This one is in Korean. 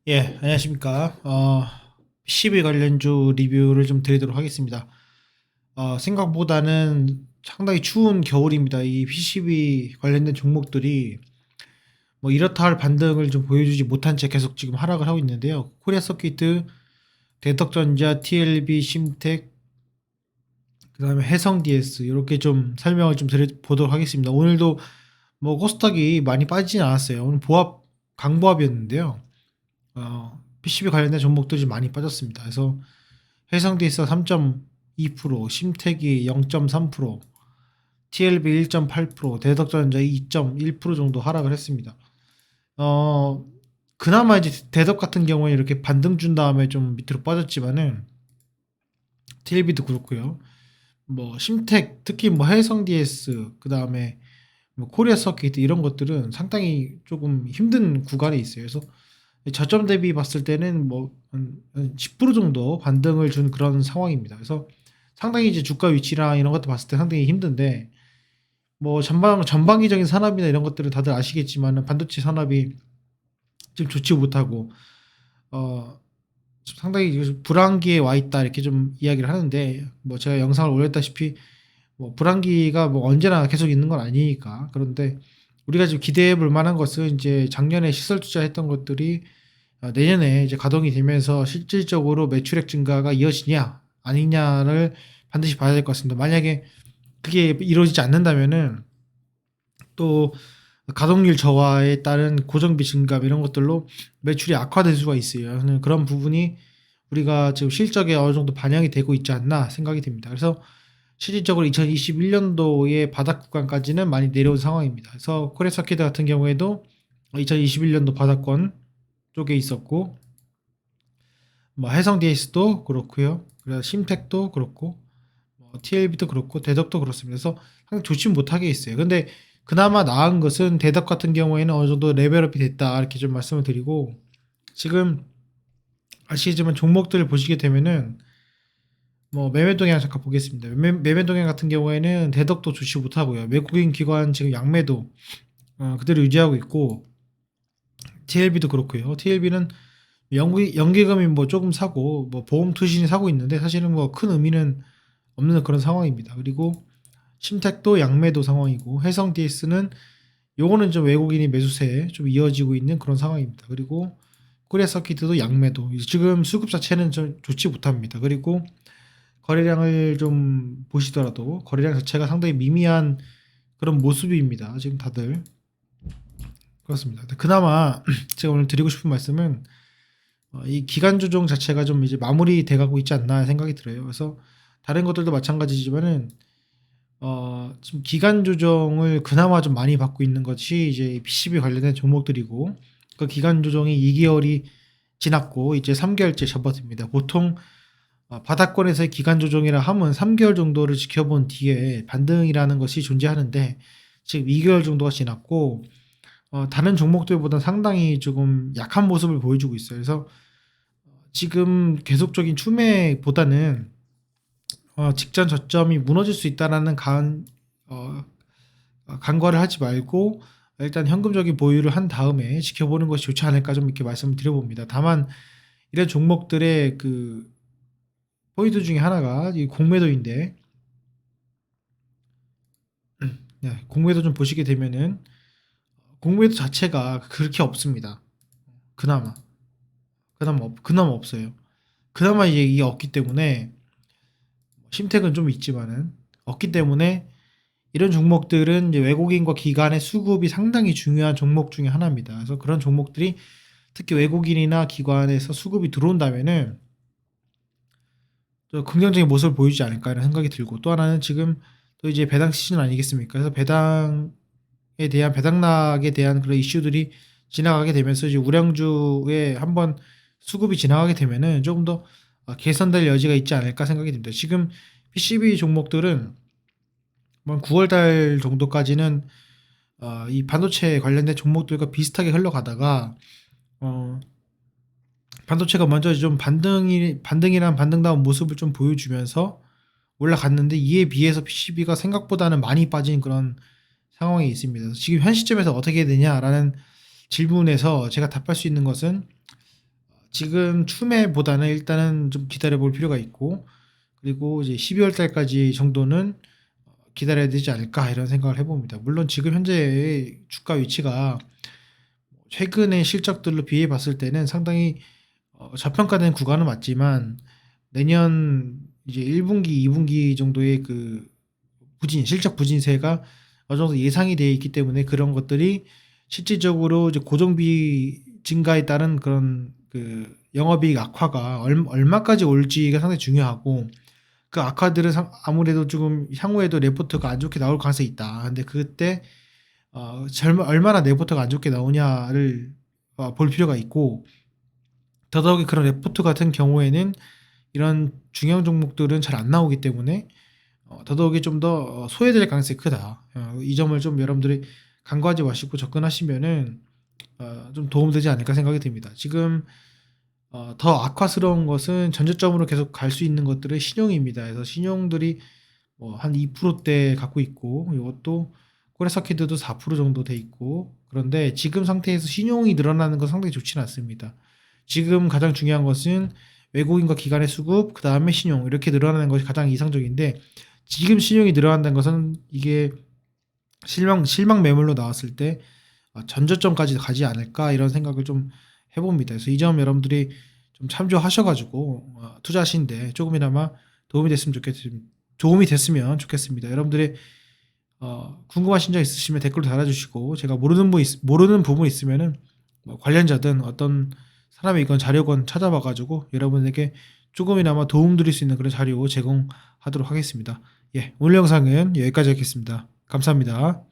예, 안녕하십니까. PCB 관련주 리뷰를 좀 드리도록 하겠습니다. 생각보다는 상당히 추운 겨울입니다. 이 PCB 관련된 종목들이 뭐 이렇다 할 반등을 좀 보여주지 못한 채 계속 지금 하락을 하고 있는데요. 코리아 서킷, 대덕전자, TLB, 심텍, 그다음에 해성 DS 이렇게 좀 설명을 좀 보도록 하겠습니다. 오늘도 뭐 코스닥이 많이 빠지진 않았어요. 오늘 강보합이었는데요. PCB 관련된 종목들이 좀 많이 빠졌습니다. 그래서 해상디스 3.2%, 심택이 0.3%, TLB 1.8%, 대덕전자 2.1% 정도 하락을 했습니다. 어, 그나마 이제 대덕 같은 경우에 이렇게 반등 준 다음에 좀 밑으로 빠졌지만은 TLB도 그렇고요. 뭐 심택, 특히 뭐 해성 DS, 그 다음에 뭐 코리아 서킷 이런 것들은 상당히 조금 힘든 구간에 있어요. 그래서 저점 대비 봤을 때는 뭐 한 10% 정도 반등을 준 그런 상황입니다. 그래서 상당히 이제 주가 위치랑 이런 것도 봤을 때 상당히 힘든데 뭐 전방위적인 산업이나 이런 것들은 다들 아시겠지만 반도체 산업이 좀 좋지 못하고 어 상당히 불황기에 와 있다 이렇게 좀 이야기를 하는데 뭐 제가 영상을 올렸다시피 뭐 불황기가 뭐 언제나 계속 있는 건 아니니까. 그런데 우리가 지금 기대해 볼 만한 것은 이제 작년에 시설 투자했던 것들이 내년에 이제 가동이 되면서 실질적으로 매출액 증가가 이어지냐 아니냐를 반드시 봐야 될 것 같습니다. 만약에 그게 이루어지지 않는다면은 또 가동률 저하에 따른 고정비 증감 이런 것들로 매출이 악화될 수가 있어요. 그런 부분이 우리가 지금 실적에 어느 정도 반영이 되고 있지 않나 생각이 듭니다. 그래서 실질적으로 2021년도의 바닥 구간까지는 많이 내려온 상황입니다. 그래서 코리아 서킷 같은 경우에도 2021년도 바닥권 쪽에 있었고 뭐 해성 DS도 그렇고요. 그래서 심택도 그렇고 뭐 TLB도 그렇고 대덕도 그렇습니다. 그래서 항상 좋지 못하게 있어요. 근데 그나마 나은 것은 대덕 같은 경우에는 어느 정도 레벨업이 됐다 이렇게 좀 말씀을 드리고 지금 아시겠지만 종목들을 보시게 되면은 뭐 매매 동향 잠깐 보겠습니다. 매매 동향 같은 경우에는 대덕도 좋지 못하고요. 외국인 기관 지금 양매도 그대로 유지하고 있고 TLB도 그렇고요. TLB는 연기금이 뭐 조금 사고 뭐 보험 투신이 사고 있는데 사실은 뭐 큰 의미는 없는 그런 상황입니다. 그리고 심택도 양매도 상황이고 해성 DS는 요거는 좀 외국인이 매수세에 좀 이어지고 있는 그런 상황입니다. 그리고 코리아 서킷도 양매도 지금 수급 자체는 좀 좋지 못합니다. 그리고 거래량을 좀 보시더라도 거래량 자체가 상당히 미미한 그런 모습입니다. 지금 다들 그렇습니다. 그나마 제가 오늘 드리고 싶은 말씀은 이 기간 조정 자체가 좀 이제 마무리돼 가고 있지 않나 생각이 들어요. 그래서 다른 것들도 마찬가지지만은 지금 기간 조정을 그나마 좀 많이 받고 있는 것이 이제 PCB 관련된 종목들이고 그 기간 조정이 2개월이 지났고 이제 3개월째 접어듭니다. 보통 바닥권에서의 기간 조정이라 하면 3개월 정도를 지켜본 뒤에 반등이라는 것이 존재하는데 지금 2개월 정도가 지났고 다른 종목들보다 상당히 조금 약한 모습을 보여주고 있어요. 그래서 지금 계속적인 추매보다는 직전 저점이 무너질 수 있다라는 어, 간과를 하지 말고 일단 현금적인 보유를 한 다음에 지켜보는 것이 좋지 않을까 좀 이렇게 말씀을 드려봅니다. 다만 이런 종목들의 그 포인트 중에 하나가 이 공매도인데 네, 공매도 좀 보시게 되면은 공매도 자체가 그렇게 없습니다. 그나마 그나마 없어요. 그나마 이제 이게 없기 때문에 심택은 좀 있지만은 없기 때문에 이런 종목들은 이제 외국인과 기관의 수급이 상당히 중요한 종목 중에 하나입니다. 그래서 그런 종목들이 특히 외국인이나 기관에서 수급이 들어온다면은 좀 긍정적인 모습을 보이지 않을까 이런 생각이 들고 또 하나는 지금 또 이제 배당 시즌 아니겠습니까? 그래서 배당락에 대한 그런 이슈들이 지나가게 되면서 이제 우량주에 한번 수급이 지나가게 되면은 조금 더 개선될 여지가 있지 않을까 생각이 듭니다. 지금 PCB 종목들은 뭐 9월 달 정도까지는 이 반도체 관련된 종목들과 비슷하게 흘러가다가 어, 반도체가 먼저 좀 반등이란 반등다운 모습을 좀 보여주면서 올라갔는데 이에 비해서 PCB가 생각보다는 많이 빠진 그런 상황이 있습니다. 지금 현 시점에서 어떻게 해야 되냐라는 질문에서 제가 답할 수 있는 것은 지금 추매보다는 일단은 좀 기다려 볼 필요가 있고, 그리고 이제 12월 달까지 정도는 기다려야 되지 않을까 이런 생각을 해봅니다. 물론 지금 현재의 주가 위치가 최근의 실적들로 비해 봤을 때는 상당히 저평가된 구간은 맞지만, 내년 이제 1분기, 2분기 정도의 그 실적 부진세가 어느 정도 예상이 되어 있기 때문에 그런 것들이 실질적으로 이제 고정비 증가에 따른 그런 그 영업이익 악화가 얼마까지 올지가 상당히 중요하고, 그 악화들은 아무래도 조금 향후에도 레포트가 안 좋게 나올 가능성이 있다. 근데 그때 얼마나 레포트가 안 좋게 나오냐를 볼 필요가 있고, 더더욱이 그런 레포트 같은 경우에는 이런 중요한 종목들은 잘 안 나오기 때문에 더더욱이 좀 더 소외될 가능성이 크다. 이 점을 좀 여러분들이 간과하지 마시고 접근하시면은 좀 도움되지 않을까 생각이 듭니다. 지금 더 악화스러운 것은 전저점으로 계속 갈 수 있는 것들은 신용입니다. 그래서 신용들이 한 2%대 갖고 있고, 이것도 코레사키드도 4% 정도 돼 있고, 그런데 지금 상태에서 신용이 늘어나는 건 상당히 좋지는 않습니다. 지금 가장 중요한 것은 외국인과 기관의 수급, 그 다음에 신용 이렇게 늘어나는 것이 가장 이상적인데, 지금 신용이 늘어난다는 것은 이게 실망 매물로 나왔을 때 전저점까지 가지 않을까 이런 생각을 좀 해봅니다. 그래서 이 점 여러분들이 좀 참조하셔가지고 투자하시는데 조금이나마 도움이 됐으면 좋겠습니다. 여러분들의 궁금하신 점 있으시면 댓글로 달아주시고, 제가 모르는 부분 있으면은 뭐 관련자든 어떤 사람이건 자료건 찾아봐가지고 여러분에게 조금이나마 도움 드릴 수 있는 그런 자료 제공하도록 하겠습니다. 예, 오늘 영상은 여기까지 하겠습니다. 감사합니다.